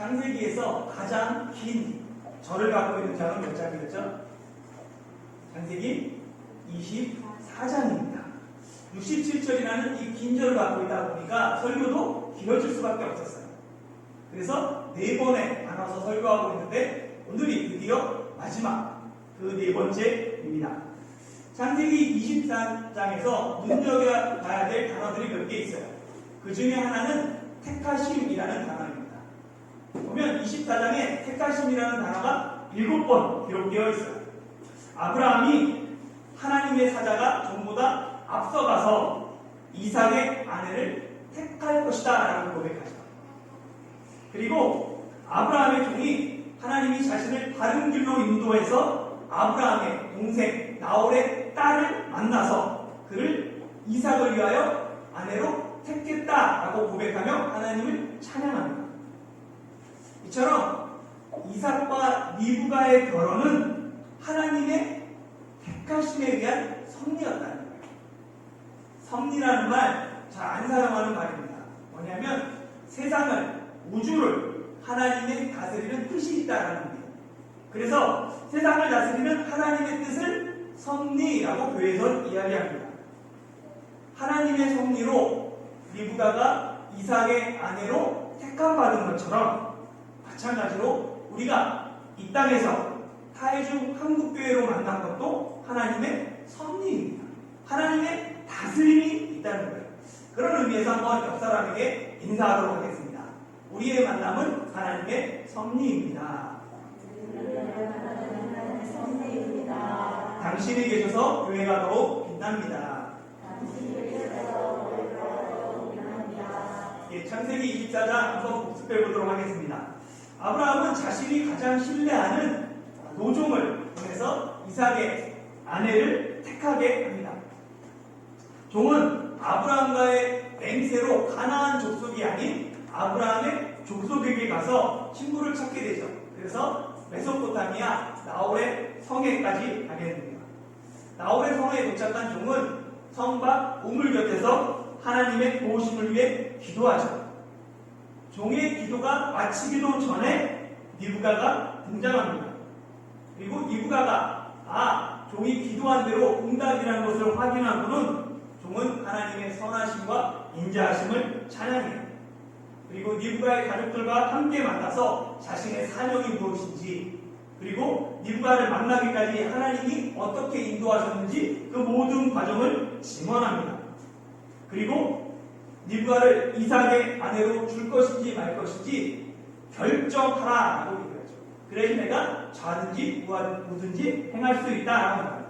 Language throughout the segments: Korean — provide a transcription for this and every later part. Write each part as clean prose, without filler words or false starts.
창세기에서 가장 긴 절을 갖고 있는 장은 몇 장이었죠? 창세기 24장입니다. 67절이라는 이 긴 절을 갖고 있다 보니까 설교도 길어질 수밖에 없었어요. 그래서 4번에 나눠서 설교하고 있는데 오늘이 드디어 마지막 그 4번째입니다. 창세기 24장에서 눈여겨봐야 될 단어들이 몇 개 있어요. 그 중에 하나는 택하심이라는 단어입니다. 보면 24장에 택하심이라는 단어가 7번 기록되어 있어요. 아브라함이 하나님의 사자가 전보다 앞서가서 이삭의 아내를 택할 것이다 라고 고백하죠. 그리고 아브라함의 종이 하나님이 자신을 바른 길로 인도해서 아브라함의 동생 나홀의 딸을 만나서 그를 이삭을 위하여 아내로 택했다라고 고백하며 하나님을 찬양합니다. 이처럼 이삭과 리브가의 결혼은 하나님의 택하심에 의한 섭리였다는 거예요. 섭리라는 말 잘 안 사용하는 말입니다. 뭐냐면 세상을, 우주를 하나님의 다스리는 뜻이 있다라는 거예요. 그래서 세상을 다스리는 하나님의 뜻을 섭리라고 교회에서는 이야기합니다. 하나님의 섭리로 리브가가 이삭의 아내로 택함받은 것처럼 마찬가지로 우리가 이 땅에서 타해중 한국교회로 만난 것도 하나님의 섭리입니다. 하나님의 다스림이 있다는 거예요. 그런 의미에서 한번 옆 사람에게 인사하도록 하겠습니다. 우리의 만남은 하나님의 섭리입니다. 당신이 계셔서 교회가 더욱 빛납니다. 예, 창세기 24장 한번 복습해 보도록 하겠습니다. 아브라함은 자신이 가장 신뢰하는 노종을 통해서 이삭의 아내를 택하게 합니다. 종은 아브라함과의 맹세로 가나안 족속이 아닌 아브라함의 족속에게 가서 친구를 찾게 되죠. 그래서 메소포타미아 나홀의 성에까지 가게 됩니다. 나홀의 성에 도착한 종은 성 밖 우물 곁에서 하나님의 도우심을 위해 기도하죠. 종의 기도가 마치기도 전에 리브가가 등장합니다. 그리고 리브가가 종이 기도한 대로 응답이라는 것을 확인하고는 종은 하나님의 선하심과 인자하심을 찬양해요. 그리고 리브가의 가족들과 함께 만나서 자신의 사명이 무엇인지, 그리고 리브가를 만나기까지 하나님이 어떻게 인도하셨는지 그 모든 과정을 증언합니다. 그리고 리브가를 이삭의 아내로 줄 것인지 말 것인지 결정하라라고 얘기하죠. 그래야 내가 좌든지 우든지 행할 수 있다라고 말합니다.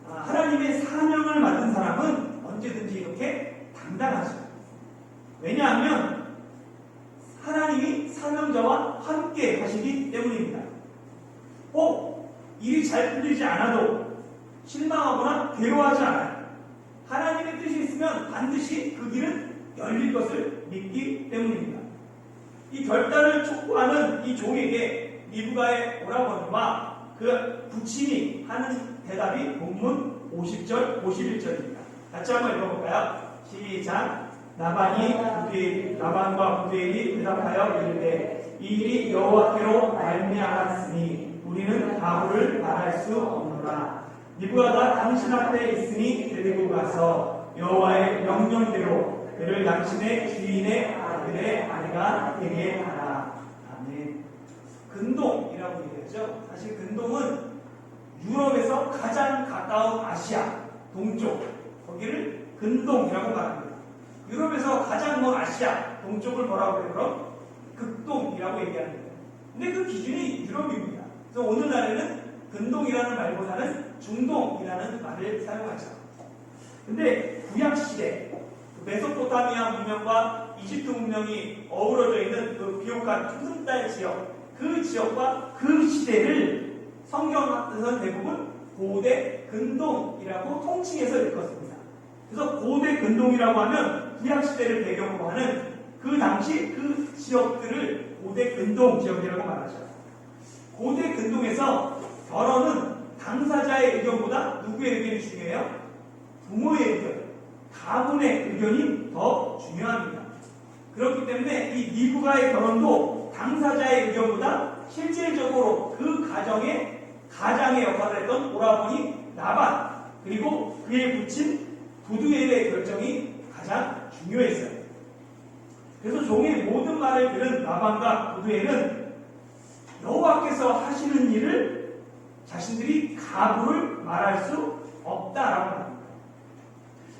하나님의 사명을 맡은 사람은 언제든지 이렇게 당당하죠. 왜냐하면 하나님이 사명자와 함께 하시기 때문입니다. 일이 잘 풀리지 않아도 실망하거나 괴로워하지 않아요. 하나님의 뜻이 있으면 반드시 그 길은 열릴 것을 믿기 때문입니다. 이 결단을 촉구하는 이 종에게 리브가의 오라버니와 그 부친이 하는 대답이 본문 50절, 51절입니다. 같이 한번 읽어볼까요? 시작! 라반과 부두엘이 대답하여 이르되 이 일이 여호와께로 말미암았으니 우리는 가후를 말할 수 없노라. 리브가가 당신 앞에 있으니 데리고 가서 여호와의 명령대로 그를 당신의 주인의 아들의 아내가 되게 하라. 아멘. 근동이라고 얘기하죠. 사실 근동은 유럽에서 가장 가까운 아시아 동쪽, 거기를 근동이라고 말합니다. 유럽에서 가장 먼 아시아 동쪽을 뭐라고 해요? 그럼 극동이라고 얘기합니다. 근데 그 기준이 유럽입니다. 그래서 오늘날에는 근동이라는 말보다는 중동이라는 말을 사용하죠. 근데 구약시대 메소포타미아 문명과 이집트 문명이 어우러져 있는 그 비옥한 푸른달 지역, 그 지역과 그 시대를 성경에서는 대부분 고대 근동이라고 통칭해서 읽었습니다. 그래서 고대 근동이라고 하면 구약시대를 배경으로 하는 그 당시 그 지역들을 고대 근동 지역이라고 말하죠. 고대 근동에서 결혼은 당사자의 의견보다 누구의 의견이 중요해요? 부모의 의견, 가문의 의견이 더 중요합니다. 그렇기 때문에 이 리브가의 결혼도 당사자의 의견보다 실질적으로 그 가장의 역할을 했던 오라버니 나반 그리고 그의 부친 부두엘의 결정이 가장 중요했어요. 그래서 종의 모든 말을 들은 나반과 부두엘은 여호와께서 하시는 일을 자신들이 가부를 말할 수 없다라고 합니다.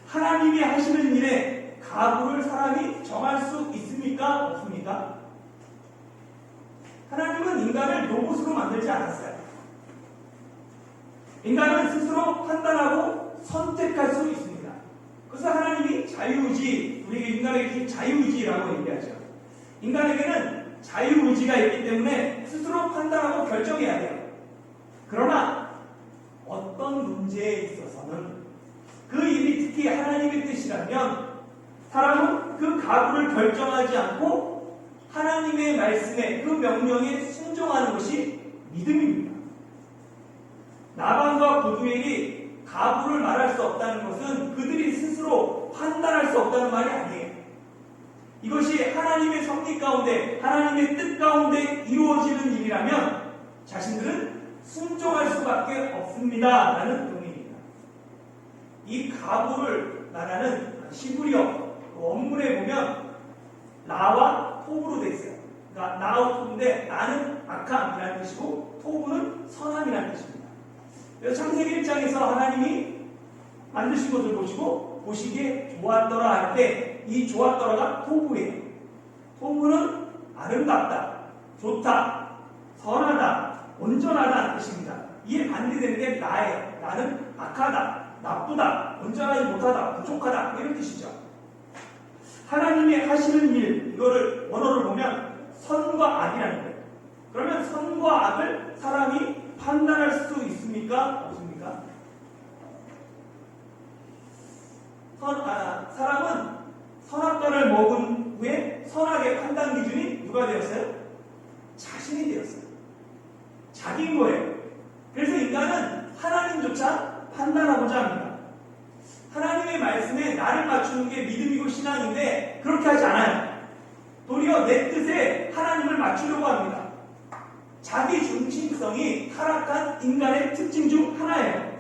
하나님이 하시는 일에 가부를 사람이 정할 수 있습니까? 없습니까? 하나님은 인간을 로봇으로 만들지 않았어요. 인간은 스스로 판단하고 선택할 수 있습니다. 그래서 하나님이 자유의지, 우리가 인간에게 주신 자유의지라고 얘기하죠. 인간에게는 자유의지가 있기 때문에 스스로 판단하고 결정해야 돼요. 그러나 어떤 문제에 있어서는 그 일이 특히 하나님의 뜻이라면 사람은 그 가부를 결정하지 않고 하나님의 말씀에 그 명령에 순종하는 것이 믿음입니다. 나반과 부두엘이 가부를 말할 수 없다는 것은 그들이 스스로 판단할 수 없다는 말이 아니에요. 이것이 하나님의 섭리 가운데 하나님의 뜻 가운데 이루어지는 일이라면 자신들은 순종할 수밖에 없습니다 라는 의미입니다. 이 가부를 말하는 시브리어 원문에 보면 라와 토브로 되어 있어요. 그러니까 나와 토브인데 나는 악함이라는 뜻이고 토브는 선함이라는 뜻입니다. 그래서 창세기 1장에서 하나님이 만드신 것을 보시기에 좋았더라 할 때 이 좋았더라가 토브예요. 토브는 아름답다, 좋다, 선하다, 온전하다는 뜻입니다. 이에 반대되는 게 나예요. 나는 악하다, 나쁘다, 온전하지 못하다, 부족하다 이런 뜻이죠. 하나님이 하시는 일, 이거를 원어를 보면 선과 악이라는 거예요. 그러면 선과 악을 사람이 판단할 수 있습니까? 없습니까? 사람은 선악과를 먹은 후에 선악의 판단 기준이 누가 되었어요? 자신이 되었어요. 자기인 거예요. 그래서 인간은 하나님조차 판단하고자 합니다. 하나님의 말씀에 나를 맞추는 게 믿음이고 신앙인데 그렇게 하지 않아요. 도리어 내 뜻에 하나님을 맞추려고 합니다. 자기 중심성이 타락한 인간의 특징 중 하나예요.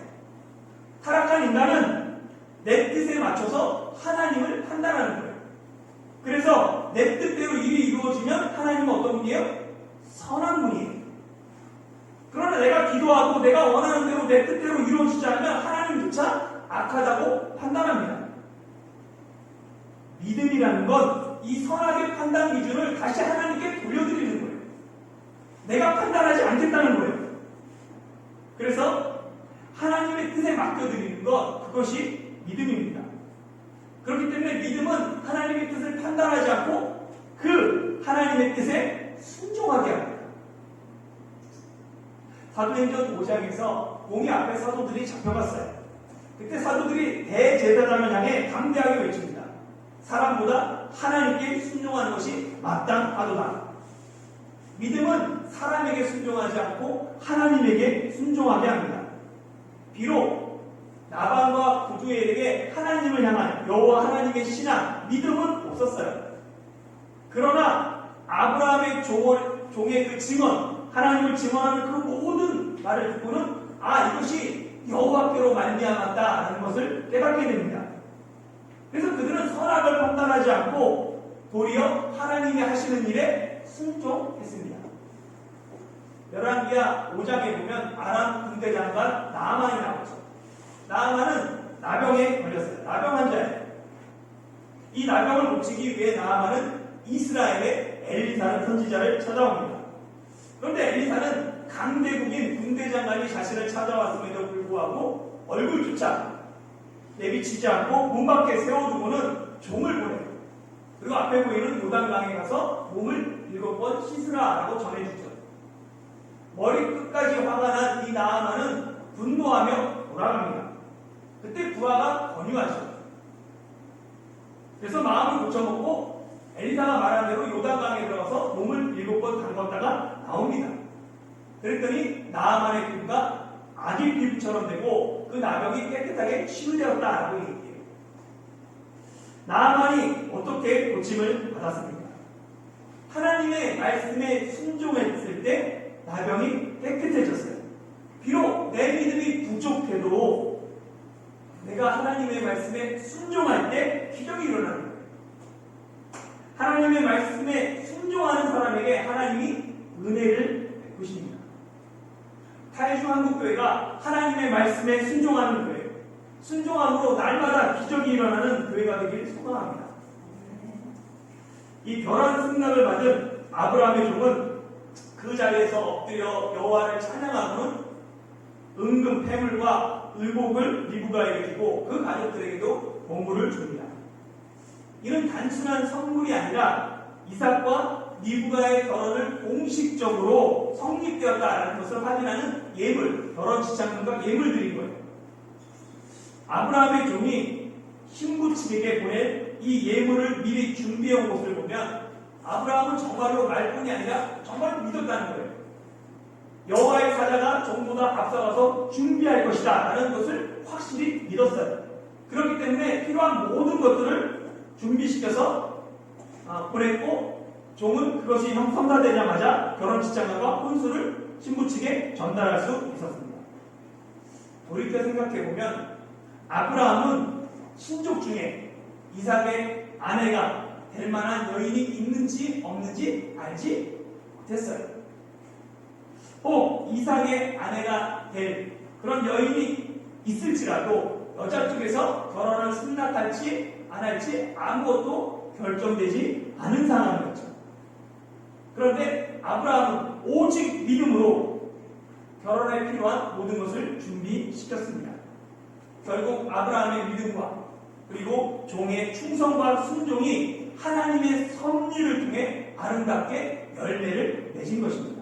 타락한 인간은 내 뜻에 맞춰서 하나님을 판단하는 거예요. 그래서 내 뜻대로 일이 이루어지면 하나님은 어떤 분이에요? 선한 분이에요. 그러나 내가 기도하고 내가 원하는 대로 내 뜻대로 이루어지지 않으면 하나님조차 악하다고 판단합니다. 믿음이라는 건 이 선악의 판단 기준을 다시 하나님께 돌려드리는 거예요. 내가 판단하지 않겠다는 거예요. 그래서 하나님의 뜻에 맡겨드리는 것, 그것이 믿음입니다. 그렇기 때문에 믿음은 하나님의 뜻을 판단하지 않고 그 하나님의 뜻에 순종하게 합니다. 사도행전 5장에서 공의 앞에 사도들이 잡혀갔어요. 그때 사도들이 대제사장을 향해 담대하게 외칩니다. 사람보다 하나님께 순종하는 것이 마땅하도다. 믿음은 사람에게 순종하지 않고 하나님에게 순종하게 합니다. 비록 나반과 부두엘에게 하나님을 향한 여호와 하나님의 신앙, 믿음은 없었어요. 그러나 아브라함의 종의 그 증언, 하나님을 증언하는 그 모든 말을 듣고는 이것이 여호와께로 말미암았다라는 것을 깨닫게 됩니다. 그래서 그들은 선악을 판단하지 않고 도리어 하나님이 하시는 일에 순종했습니다. 열왕기하 5장에 보면 아람 군대 장관 나아만이 나오죠. 나아만은 나병에 걸렸어요. 나병 환자예요. 이 나병을 고치기 위해 나아만은 이스라엘의 엘리사라는 선지자를 찾아옵니다. 그런데 엘리사는 강대국인 군대 장관이 자신을 찾아왔음에도 불구하고 얼굴조차 내비치지 않고 문 밖에 세워두고는 종을 보내요. 그리고 앞에 보이는 요단강에 가서 몸을 7번 씻으라라고 전해주죠. 머리 끝까지 화가 난 이 나아만은 분노하며 돌아갑니다. 그때 부하가 권유하죠. 그래서 마음을 고쳐먹고 엘리사가 말한 대로 요단강에 들어가서 몸을 7번 담궜다가 나옵니다. 그랬더니 나아만의 피부가 아기 피부처럼 되고 그 나병이 깨끗하게 치유되었다라고 얘기해요. 나아만이 어떻게 고침을 받았습니까? 하나님의 말씀에 순종했을 때 나병이 깨끗해졌어요. 비록 내 믿음이 부족해도 내가 하나님의 말씀에 순종할 때 기적이 일어나는 거예요. 하나님의 말씀에 순종하는 사람에게 하나님이 은혜를 베푸십니다. 타이중한국교회가 하나님의 말씀에 순종하는 교회, 순종함으로 날마다 기적이 일어나는 교회가 되길 소망합니다. 이 벼랑 승낙을 받은 아브라함의 종은 그 자리에서 엎드려 여호와를 찬양하는 은금 폐물과 의복을 리브가에게 주고 그 가족들에게도 보물을 줍니다. 이는 단순한 선물이 아니라 이삭과 리브가의 결혼을 공식적으로 성립되었다라는 것을 확인하는 예물, 결혼 지참금과 예물들인 거예요. 아브라함의 종이 신부측에게 보낸 이 예물을 미리 준비해온 것을 보면 아브라함은 정말로 말뿐이 아니라 정말 믿었다는 거예요. 여호와의 사자가 종보다 앞서가서 준비할 것이다 라는 것을 확실히 믿었어요. 그렇기 때문에 필요한 모든 것들을 준비시켜서 보냈고 종은 그것이 성사되자마자 결혼 지참금과 혼수를 신부 측에 전달할 수 있었습니다. 돌이켜 생각해보면 아브라함은 신족 중에 이삭의 아내가 될 만한 여인이 있는지 없는지 알지 못했어요. 혹 이삭의 아내가 될 그런 여인이 있을지라도 여자 쪽에서 결혼을 승낙할지 안 할지 아무것도 결정되지 않은 상황이었죠. 그런데 아브라함은 오직 믿음으로 결혼에 필요한 모든 것을 준비시켰습니다. 결국 아브라함의 믿음과 그리고 종의 충성과 순종이 하나님의 섭리를 통해 아름답게 열매를 맺은 것입니다.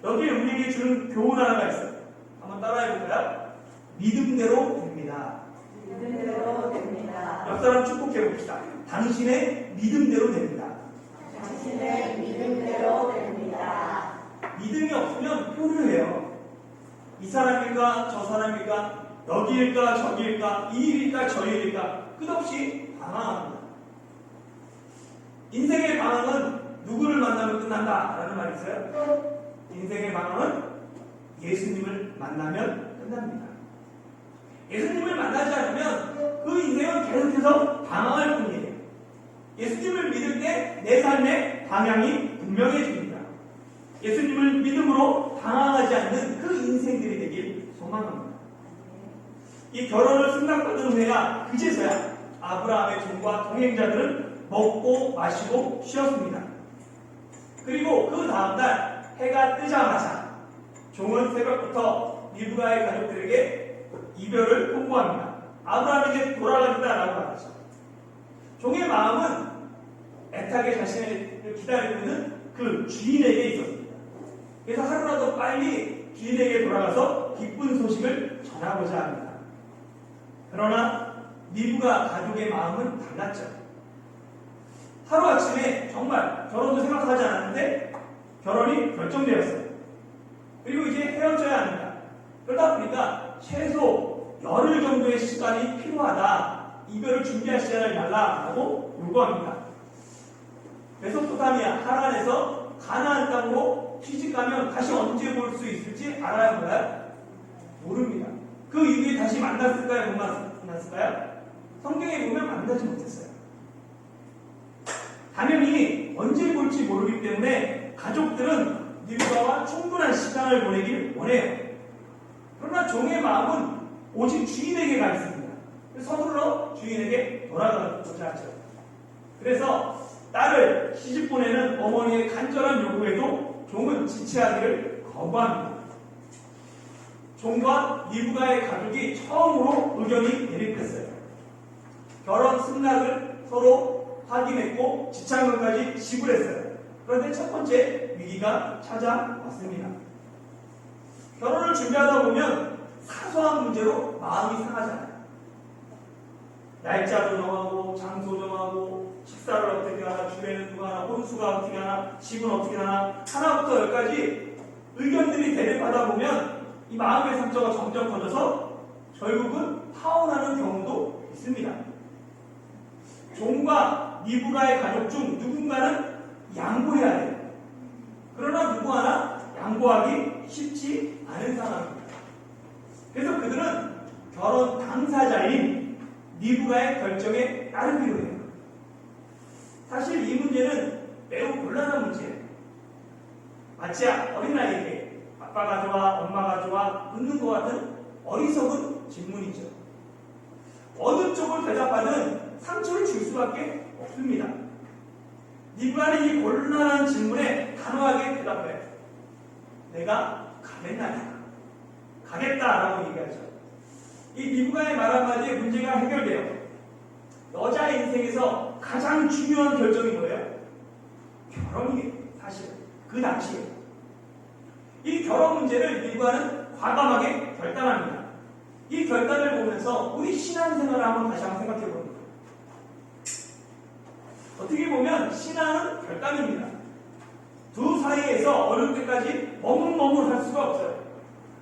여기에 우리에게 주는 교훈 하나가 있어요. 한번 따라해볼까요? 믿음대로 됩니다. 믿음대로 됩니다. 옆 사람 축복해 봅시다. 당신의 믿음대로 됩니다. 당신의 믿음대로 됩니다. 믿음이 없으면 표류해요. 이 사람일까 저 사람일까 여기일까 저기일까 이 일일까 저 일일까 끝없이 방황합니다. 인생의 방황은 누구를 만나면 끝난다 라는 말이 있어요. 인생의 방황은 예수님을 만나면 끝납니다. 예수님을 만나지 않으면 그 인생은 계속해서 방황할 뿐이에요. 예수님을 믿을 때 내 삶의 방향이 분명해집니다. 예수님을 믿음으로 방황하지 않는 그 인생들이 되길 소망합니다. 이 결혼을 승낙받은 은혜가 그제서야 아브라함의 종과 동행자들은 먹고 마시고 쉬었습니다. 그리고 그 다음날 해가 뜨자마자 종은 새벽부터 리브가의 가족들에게 이별을 통보합니다. 아브라함에게 돌아가겠다라고 말하죠. 종의 마음은 애타게 자신을 기다리고 있는 그 주인에게 있었습니다. 그래서 하루라도 빨리 주인에게 돌아가서 기쁜 소식을 전하고자 합니다. 그러나 리브가 가족의 마음은 달랐죠. 하루아침에 정말 결혼도 생각하지 않았는데 결혼이 결정되었어요. 그리고 이제 헤어져야 합니다. 그러다 보니까 최소 열흘 정도의 시간이 필요하다. 이별을 준비할 시간을 달라고 요구합니다. 메소포타미아 하란에서 가나안 땅으로 취직하면 다시 언제 볼 수 있을지 알아야 몰라요? 모릅니다. 그 이후에 다시 만났을까요? 못 만났을까요? 성경에 보면 만나지 못했어요. 당연히 언제 볼지 모르기 때문에 가족들은 리브가와 충분한 시간을 보내길 원해요. 그러나 종의 마음은 오직 주인에게 가 있습니다. 서둘러 주인에게 돌아가고자 하죠. 그래서 딸을 시집 보내는 어머니의 간절한 요구에도 종은 지체하기를 거부합니다. 종과 리브가의 가족이 처음으로 의견이 대립했어요. 결혼 승낙을 서로 확인했고 지참금까지 지불했어요. 그런데 첫 번째 위기가 찾아왔습니다. 결혼을 준비하다 보면 사소한 문제로 마음이 상하잖아요. 날짜도 정하고 장소 정하고 식사를 어떻게 하나, 주례는 누가 하나, 혼수가 어떻게 하나, 집은 어떻게 하나, 하나부터 열까지 의견들이 대립하다 보면 이 마음의 상처가 점점 커져서 결국은 파혼하는 경우도 있습니다. 종과 니브가의 가족 중 누군가는 양보해야 돼요. 그러나 누구 하나 양보하기 쉽지 않은 상황입니다. 그래서 그들은 결혼 당사자인 니브가의 결정에 따르기로 해요. 사실 이 문제는 매우 곤란한 문제예요. 마치 어린아이에게 아빠가 좋아, 엄마가 좋아 묻는 것 같은 어리석은 질문이죠. 어느 쪽을 대답하든 상처를 줄 수밖에 없습니다. 니브가는 이 곤란한 질문에 단호하게 대답해요. 내가 가겠나니? 가겠다라고 얘기하죠. 이 니브가의 말 한마디에 문제가 해결돼요. 여자의 인생에서 가장 중요한 결정이 뭐예요? 결혼이에요. 사실 그 당시에 이 결혼 문제를 니브가는 과감하게 결단합니다. 이 결단을 보면서 우리 신앙생활을 한번 다시 한번 생각해 봅니다. 어떻게 보면 신앙은 결단입니다. 두 사이에서 어느 때까지 머뭇머뭇할 수가 없어요.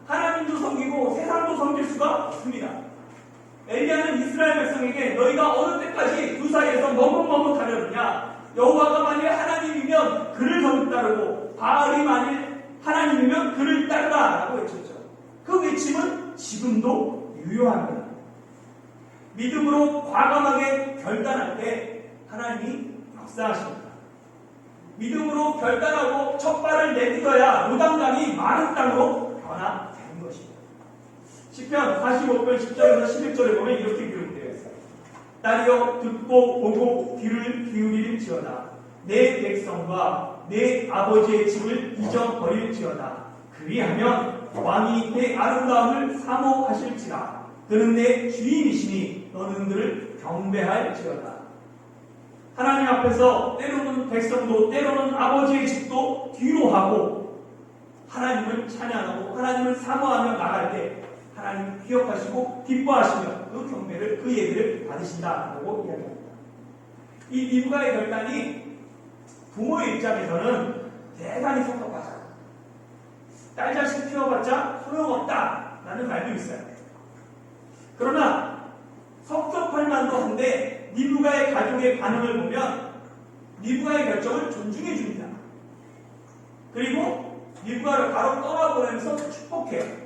하나님도 섬기고 세상도 섬길 수가 없습니다. 엘리야는 이스라엘 백성에게 너희가 어느 때까지 두 사이에서 머뭇머뭇하려느냐, 여호와가 만일 하나님이면 그를 따르고 바알이 만일 하나님이면 그를 따르라 라고 외쳤죠. 그 외침은 지금도 유효합니다. 믿음으로 과감하게 결단할 때 하나님이 역사하십니다. 믿음으로 결단하고 첫 발을 내딛어야 요단 강이 마른 땅으로 변화되는 것입니다. 시편 45편 10절에서 11절에 보면 이렇게 기록되어 있어요. 딸이여 듣고 보고 귀를 기울일지어다. 내 백성과 내 아버지의 집을 잊어버릴지어다. 그리하면 왕이 내 아름다움을 사모하실지라. 그는 내 주인이시니 너는 그를 경배할지어다. 하나님 앞에서 때로는 백성도 때로는 아버지의 집도 뒤로 하고 하나님을 찬양하고 하나님을 사모하며 나갈 때 하나님 기억하시고 기뻐하시며 그 경배를 그 예배를 받으신다라고 이야기합니다. 이 니브가의 결단이 부모의 입장에서는 대단히 섭섭하다. 딸 자식 키워봤자 소용없다라는 말도 있어요. 그러나 섭섭할 만도 한데 니브가의 가족의 반응을 보면 니브가의 결정을 존중해 줍니다. 그리고 니브가를 바로 떠나보내면서 축복해요.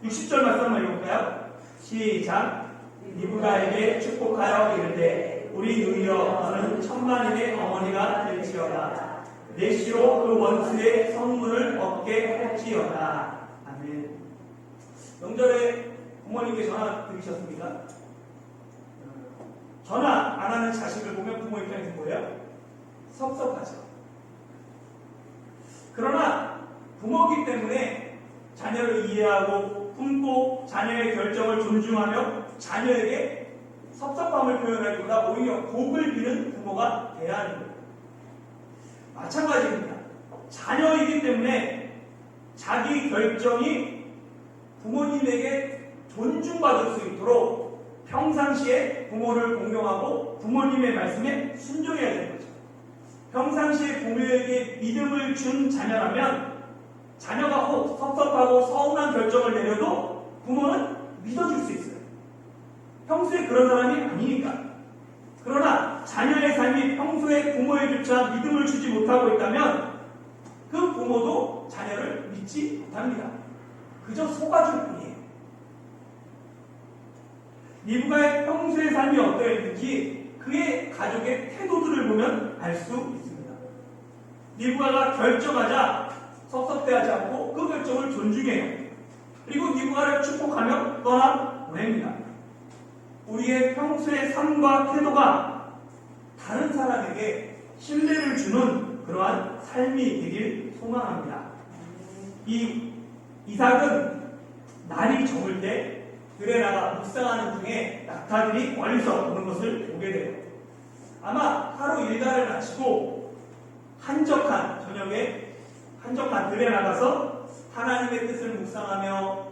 60절 말씀 한번 읽어볼까요? 시작. 니브가에게 축복하여 이르되 우리 누이여 너는 천만인의 어머니가 될지어다. 내 시로 그 원수의 성문을 얻게 할지어다. 아멘. 명절에 부모님께 전화 드리셨습니까? 전화 안 하는 자식을 보면 부모 입장에서 뭐예요? 섭섭하죠. 그러나 부모이기 때문에 자녀를 이해하고 품고 자녀의 결정을 존중하며 자녀에게 섭섭함을 표현하기보다 오히려 복을 비는 부모가 돼야 하는 거예요. 마찬가지입니다. 자녀이기 때문에 자기 결정이 부모님에게 존중받을 수 있도록 평상시에 부모를 공경하고 부모님의 말씀에 순종해야 되는 거죠. 평상시에 부모에게 믿음을 준 자녀라면 자녀가 섭섭하고 서운한 결정을 내려도 부모는 믿어줄 수 있어요. 평소에 그런 사람이 아니니까. 그러나 자녀의 삶이 평소에 부모에조차 믿음을 주지 못하고 있다면 그 부모도 자녀를 믿지 못합니다. 그저 속아줄 뿐이에요. 니브가의 평소의 삶이 어떠했는지 그의 가족의 태도들을 보면 알 수 있습니다. 니브가가 결정하자 섭섭해하지 않고 그 결정을 존중해요. 그리고 니브가를 축복하며 떠나보냅니다. 우리의 평소의 삶과 태도가 다른 사람에게 신뢰를 주는 그러한 삶이 되길 소망합니다. 이 이삭은 날이 저물 때 들에 나가 묵상하는 중에 낙타들이 멀리서 오는 것을 보게 돼요. 아마 하루 일과를 마치고 한적한 저녁에 한적한 들에 나가서 하나님의 뜻을 묵상하며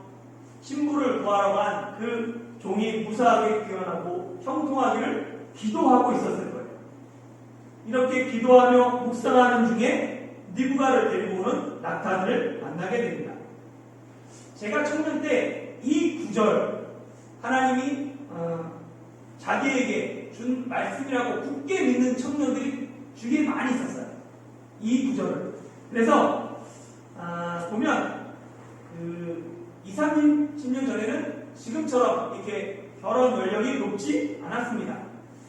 신부를 구하러 간 그 종이 무사하게 귀환하고 형통하기를 기도하고 있었을 거예요. 이렇게 기도하며 묵상하는 중에 니브가를 데리고 오는 낙타들을 만나게 됩니다. 제가 청년 때 이 구절 하나님이 자기에게 준 말씀이라고 굳게 믿는 청년들이 주위에 많이 있었어요. 이 구절을. 그래서 보면 2, 30년 전에는 지금처럼 이렇게 결혼 연령이 높지 않았습니다.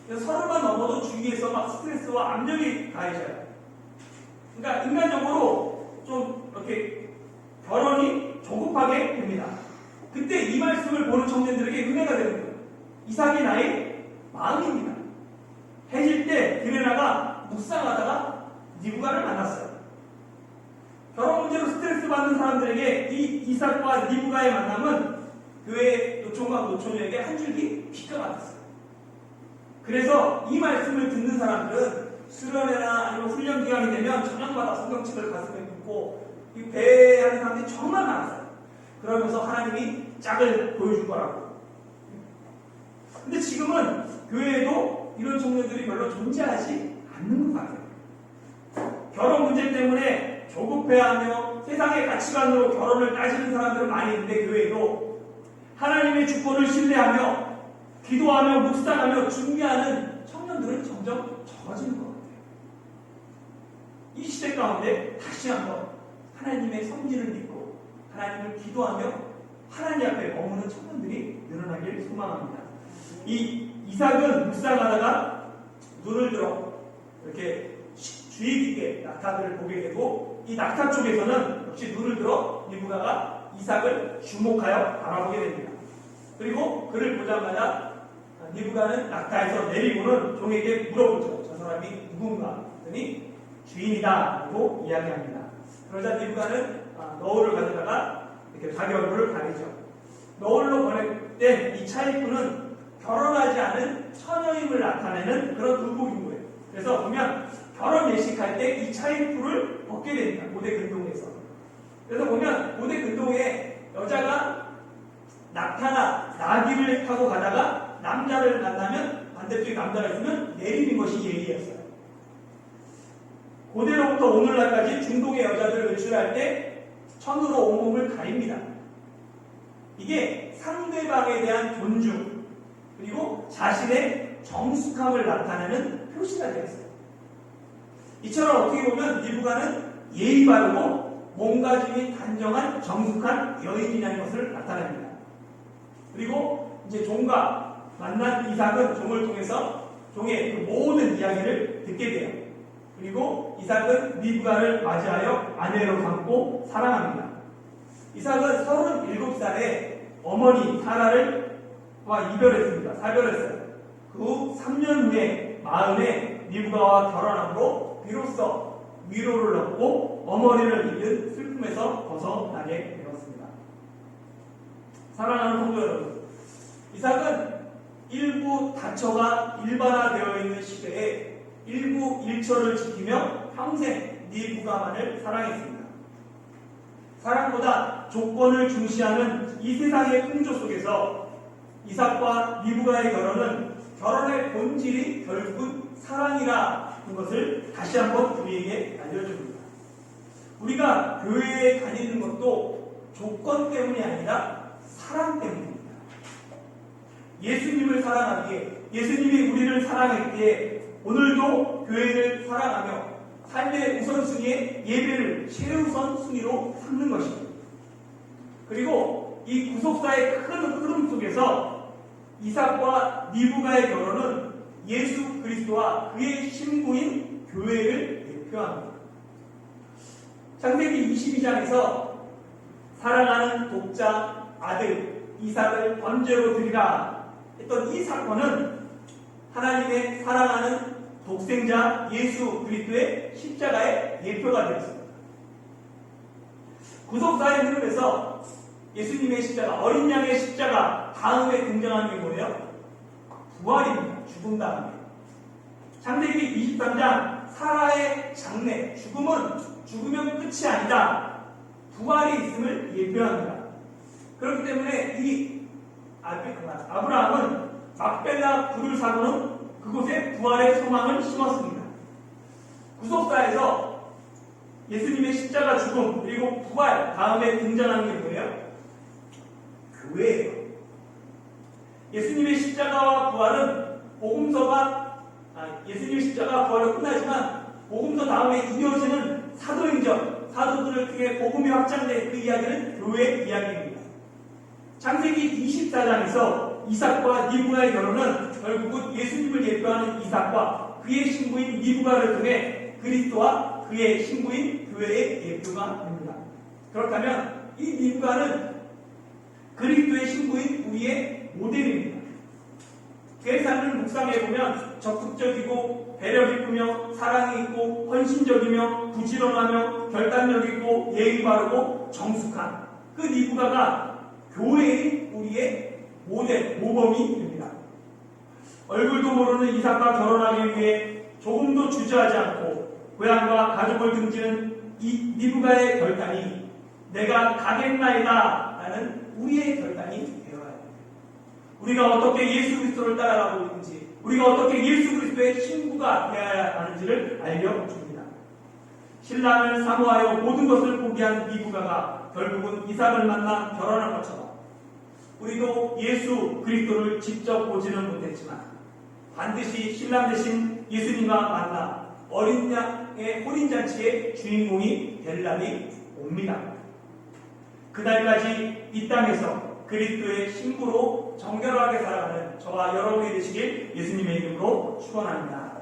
그래서 서른만 넘어도 주위에서 막 스트레스와 압력이 가해져요. 그러니까 인간적으로 좀 이렇게 결혼이 조급하게 됩니다. 그때 이 말씀을 보는 청년들에게 은혜가 되는 거예요. 이삭의 나이 40입니다. 해질 때 그레나가 묵상하다가 니브가를 만났어요. 결혼 문제로 스트레스 받는 사람들에게 이 이삭과 니브가의 만남은 교회 노총과 노총에게 한 줄기 빛과 같았어요. 그래서 이 말씀을 듣는 사람들은 수련회나 아니면 훈련 기간이 되면 저녁마다 성경책을 가슴에 묻고 배회하는 사람들이 정말 많았어요. 그러면서 하나님이 짝을 보여줄 거라고. 근데 지금은 교회에도 이런 청년들이 별로 존재하지 않는 것 같아요. 결혼 문제 때문에 조급해하며 세상의 가치관으로 결혼을 따지는 사람들은 많이 있는데 교회에도 하나님의 주권을 신뢰하며 기도하며 묵상하며 준비하는 청년들은 점점 적어지는 것 같아요. 이 시대 가운데 다시 한번 하나님의 섭리를 믿고 하나님을 기도하며 하나님 앞에 머무는 청년들이 늘어나길 소망합니다. 이 이삭은 묵상하다가 눈을 들어 이렇게 주의 깊게 낙타들을 보게 되고 이 낙타 쪽에서는 역시 눈을 들어 니브가가 이삭을 주목하여 바라보게 됩니다. 그리고 그를 보자마자 니브가는 낙타에서 내리고는 종에게 물어보죠. 저 사람이 누군가? 그랬더니 주인이다 라고 이야기합니다. 그러자 니브가는 너울을 가져다가 이렇게 자기 얼굴을 가리죠. 너울로 보낼 때 이 차입구는 결혼하지 않은 처녀임을 나타내는 그런 의복인 거예요. 그래서 보면 결혼 예식할 때 이 차입구를 벗게 됩니다. 고대 근동에서. 그래서 보면 고대 근동에 여자가 낙타나 나귀를 타고 가다가 남자를 만나면 반대쪽에 남자가 있으면 내리는 것이 예의였어요. 고대로부터 오늘날까지 중동의 여자들을 외출할 때 천으로 온몸을 가립니다. 이게 상대방에 대한 존중 그리고 자신의 정숙함을 나타내는 표시가 되었어요. 이처럼 어떻게 보면 니브가는 예의 바르고 몸가짐이 단정한 정숙한 여인이라는 것을 나타냅니다. 그리고 이제 종과 만난 이삭은 종을 통해서 종의 그 모든 이야기를 듣게 돼요. 그리고 이삭은 니브가를 맞이하여 아내로 삼고 사랑합니다. 이삭은 37살에 어머니 사라와 이별했습니다. 사별했어요. 그 후 3년 후에 40에 니브가와 결혼함으로 비로소 위로를 얻고 어머니를 잃은 슬픔에서 벗어나게 되었습니다. 사랑하는 성도 여러분, 이삭은 일부 다처가 일반화되어 있는 시대에 일부 일처를 지키며 평생 니브가만을 사랑했습니다. 사랑보다 조건을 중시하는 이 세상의 풍조 속에서 이삭과 니브가의 결혼은 결혼의 본질이 결국은 사랑이라는 것을 다시 한번 우리에게 알려줍니다. 우리가 교회에 다니는 것도 조건 때문이 아니라 사랑 때문입니다. 예수님을 사랑하기에 예수님이 우리를 사랑했기에 오늘도 교회를 사랑하며 삶의 우선순위에 예배를 최우선 순위로 삼는 것입니다. 그리고 이 구속사의 큰 흐름 속에서 이삭과 니브가의 결혼은 예수 그리스도와 그의 신부인 교회를 대표합니다. 창세기 22장에서 사랑하는 독자 아들 이삭을 번제로 드리라 했던 이 사건은 하나님의 사랑하는 독생자 예수 그리스도의 십자가의 예표가 되었습니다. 구속사의 흐름에서 예수님의 십자가, 어린 양의 십자가 다음에 등장하는 게 뭐예요? 부활입니다. 죽음 다음에. 창세기 23장 사라의 장래, 죽으면 끝이 아니다. 부활이 있음을 예표합니다. 그렇기 때문에 이 아브라함은 막벨라 불을 사고는 그곳에 부활의 소망을 심었습니다. 구속사에서 예수님의 십자가 죽음 그리고 부활 다음에 등장하는 게 뭐예요? 교회예요. 예수님의 십자가와 부활은 복음서가 예수님 십자가 부활로 끝나지만 복음서 다음에 이어지는 사도행전, 사도들을 통해 복음이 확장된 그 이야기는 교회 이야기입니다. 창세기 24장에서 이삭과 리브가의 결혼은 결국은 예수님을 예표하는 이삭과 그의 신부인 리브가를 통해 그리스도와 그의 신부인 교회의 예표가 됩니다. 그렇다면 이 리브가는 그리스도의 신부인 우리의 모델입니다. 그의 삶을 묵상해보면 적극적이고 배려 깊으며 사랑이 있고 헌신적이며 부지런하며 결단력 있고 예의 바르고 정숙한 그 리브가가 교회의 우리의 모델, 모범이 됩니다. 얼굴도 모르는 이삭과 결혼하기 위해 조금도 주저하지 않고 고향과 가족을 등지는 이 리브가의 결단이 내가 가겠나이다 라는 우리의 결단이 되어야 합니다. 우리가 어떻게 예수 그리스도를 따라가고 있는지, 우리가 어떻게 예수 그리스도의 신부가 되어야 하는지를 알려줍니다. 신랑을 사모하여 모든 것을 포기한 리브가가 결국은 이삭을 만나 결혼한 것처럼 우리도 예수 그리스도를 직접 보지는 못했지만 반드시 신랑 대신 예수님과 만나 어린 양의 혼인잔치의 주인공이 될 날이 옵니다. 그날까지 이 땅에서 그리스도의 신부로 정결하게 살아가는 저와 여러분이 되시길 예수님의 이름으로 축원합니다.